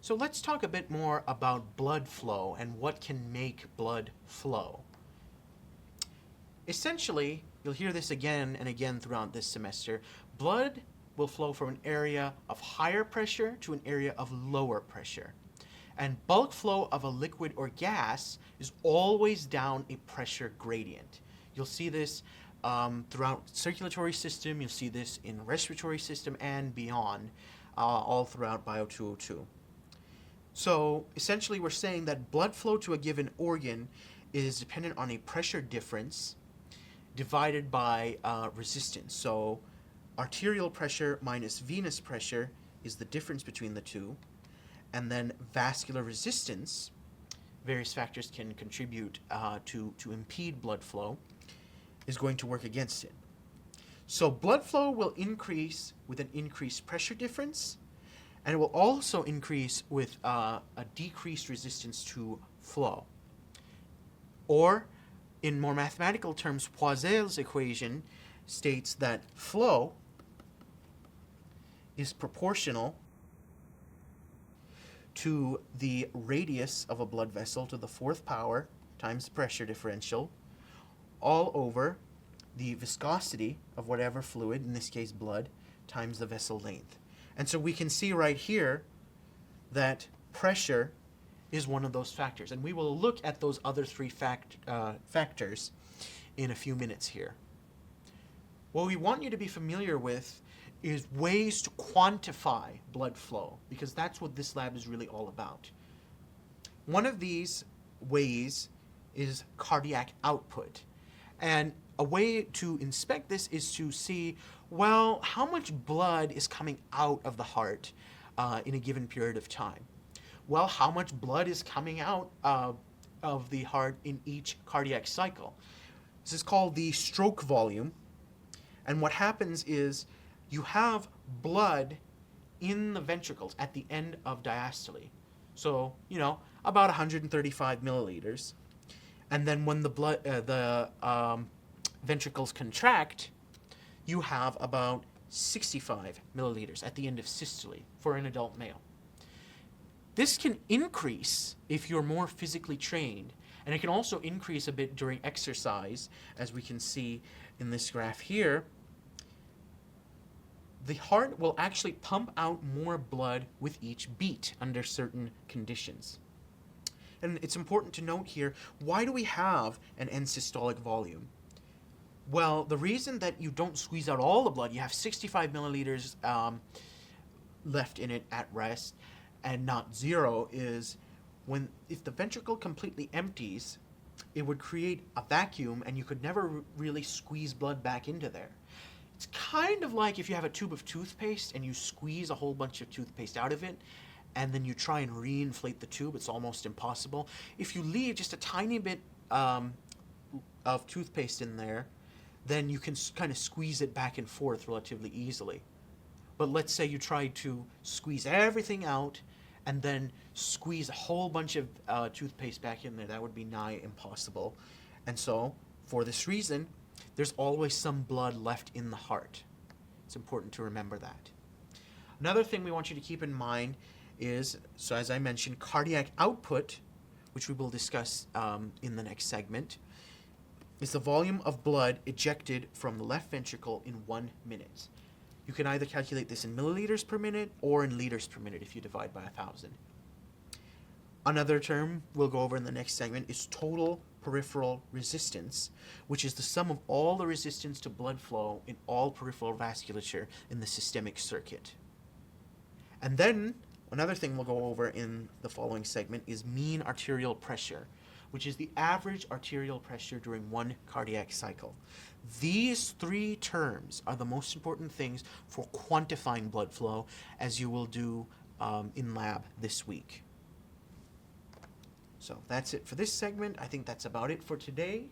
So let's talk a bit more about blood flow and what can make blood flow. Essentially, you'll hear this again and again throughout this semester, blood will flow from an area of higher pressure to an area of lower pressure. And bulk flow of a liquid or gas is always down a pressure gradient. You'll see this throughout circulatory system, you'll see this in respiratory system and beyond, all throughout Bio 202. So essentially we're saying that blood flow to a given organ is dependent on a pressure difference divided by resistance. So arterial pressure minus venous pressure is the difference between the two. And then vascular resistance, various factors can contribute to impede blood flow, is going to work against it. So blood flow will increase with an increased pressure difference, and it will also increase with a decreased resistance to flow. Or, in more mathematical terms, Poiseuille's equation states that flow is proportional to the radius of a blood vessel to the fourth power times the pressure differential, all over the viscosity of whatever fluid, in this case blood, times the vessel length. And so we can see right here that pressure is one of those factors. And we will look at those other three factors in a few minutes here. What we want you to be familiar with is ways to quantify blood flow, because that's what this lab is really all about. One of these ways is cardiac output. And a way to inspect this is to see, well, how much blood is coming out of the heart in a given period of time? Well, how much blood is coming out of the heart in each cardiac cycle? This is called the stroke volume. And what happens is you have blood in the ventricles at the end of diastole. So, about 135 milliliters. And then when the ventricles contract, you have about 65 milliliters at the end of systole for an adult male. This can increase if you're more physically trained, and it can also increase a bit during exercise, as we can see in this graph here. The heart will actually pump out more blood with each beat under certain conditions. And it's important to note here, why do we have an end systolic volume? Well, the reason that you don't squeeze out all the blood, you have 65 milliliters left in it at rest and not zero, is if the ventricle completely empties, it would create a vacuum and you could never really squeeze blood back into there. It's kind of like if you have a tube of toothpaste and you squeeze a whole bunch of toothpaste out of it, and then you try and reinflate the tube. It's almost impossible. If you leave just a tiny bit of toothpaste in there, then you can kind of squeeze it back and forth relatively easily. But let's say you try to squeeze everything out and then squeeze a whole bunch of toothpaste back in there. That would be nigh impossible. And so, for this reason, there's always some blood left in the heart. It's important to remember that. Another thing we want you to keep in mind is, so as I mentioned, cardiac output, which we will discuss in the next segment, is the volume of blood ejected from the left ventricle in 1 minute. You can either calculate this in milliliters per minute or in liters per minute if you divide by 1,000. Another term we'll go over in the next segment is total peripheral resistance, which is the sum of all the resistance to blood flow in all peripheral vasculature in the systemic circuit. And then another thing we'll go over in the following segment is mean arterial pressure, which is the average arterial pressure during one cardiac cycle. These three terms are the most important things for quantifying blood flow, as you will do in lab this week. So that's it for this segment. I think that's about it for today.